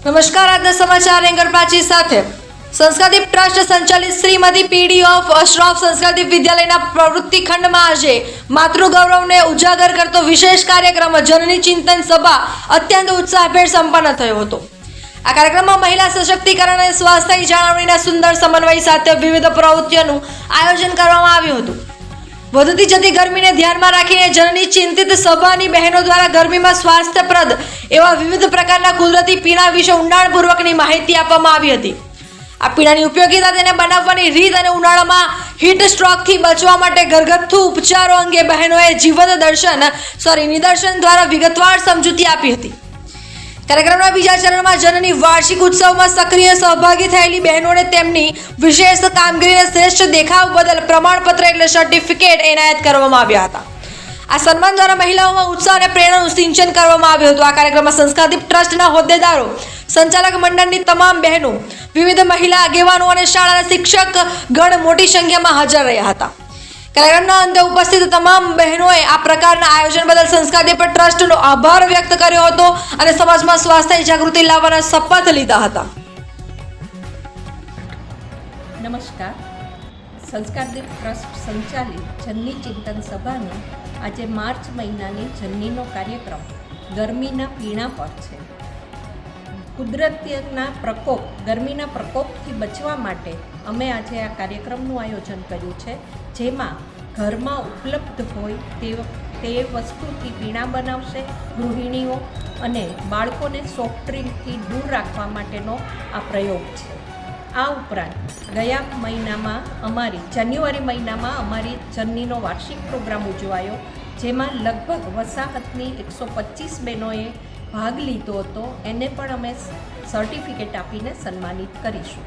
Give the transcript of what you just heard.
નમસ્કાર, આજના સમાચાર એંગર પ્રાચી સાથે સંસ્કારદીપ ટ્રસ્ટ સંચાલિત શ્રીમતી પીડી ઓફ અશરફ સંસ્કારદીપ વિદ્યાલયના પ્રવૃત્તિ ખંડમાં આજે માતૃગૌરવને ઉજાગર કરતો વિશેષ કાર્યક્રમ જનની ચિંતન સભા અત્યંત ઉત્સાહભેર સંપન્ન થયો હતો। આ કાર્યક્રમમાં મહિલા સશક્તિકરણ અને સ્વાસ્થ્ય જાળવણીના સુંદર સમન્વય સાથે વિવિધ પ્રવૃત્તિઓનું આયોજન કરવામાં આવ્યું હતું। વધતી જતી ગરમીને ધ્યાનમાં રાખીને જનની ચિંતિત સભાની બહેનો દ્વારા ગરમીમાં સ્વાસ્થ્યપ્રદ એવા વિવિધ પ્રકારના કુદરતી પીણા વિશે ઊંડાણપૂર્વકની માહિતી આપવામાં આવી હતી। આ પીણાની ઉપયોગિતા, તેને બનાવવાની રીત અને ઉનાળામાં હીટ સ્ટ્રોકથી બચવા માટે ઘરગથ્થુ ઉપચારો અંગે બહેનોએ નિદર્શન દ્વારા વિગતવાર સમજૂતી આપી હતી। કાર્યક્રમના બીજા ચરણમાં જનની વાર્ષિક ઉત્સવમાં સક્રિય સહભાગી થયેલી બહેનોને તેમની વિશેષ કામગીરીને શ્રેષ્ઠ દેખાવ બદલ પ્રમાણપત્ર એટલે સર્ટિફિકેટ એનાયત કરવામાં આવ્યા હતા। આ સન્માન દ્વારા મહિલાઓમાં ઉત્સાહ અને પ્રેરણાનું સિંચન કરવામાં આવ્યું હતું। આ કાર્યક્રમમાં સંસ્કારદીપ ટ્રસ્ટના હોદ્દેદારો, સંચાલક મંડળની તમામ બહેનો, વિવિધ મહિલા આગેવાનો અને શાળાના શિક્ષક ગણ મોટી સંખ્યામાં હાજર રહ્યા હતા। કાર્યક્રમના અંતે ઉપસ્થિત તમામ બહેનોએ આ પ્રકારના આયોજન બદલ સંસ્કારદીપ ટ્રસ્ટનો આભાર વ્યક્ત કર્યો હતો અને સમાજમાં સ્વાસ્થ્ય જાગૃતિ લાવવાના શપથ લીધા હતા। નમસ્કાર, સંસ્કારદીપ ટ્રસ્ટ સંચાલિત જનની ચિંતન સભાનો આજે માર્ચ મહિનાની જનનીનો કાર્યક્રમ ગરમીના પીણા પર છે। ગરમીના પ્રકોપથી બચવા માટે અમે આજે આ કાર્યક્રમનું આયોજન કર્યું છે, જેમાં ઘરમાં ઉપલબ્ધ હોય તે વસ્તુથી પીણા બનાવશે ગૃહિણીઓ અને બાળકોને સોફ્ટ ડ્રિંકથી દૂર રાખવા માટેનો આ પ્રયોગ છે। આ ઉપરાંત ગયા મહિનામાં જાન્યુઆરી મહિનામાં અમારી જનનીનો વાર્ષિક પ્રોગ્રામ ઉજવાયો, જેમાં લગભગ વસાહતની 125 બહેનોએ ભાગ લીધો હતો। એને પણ અમે સર્ટિફિકેટ આપીને સન્માનિત કરીશું।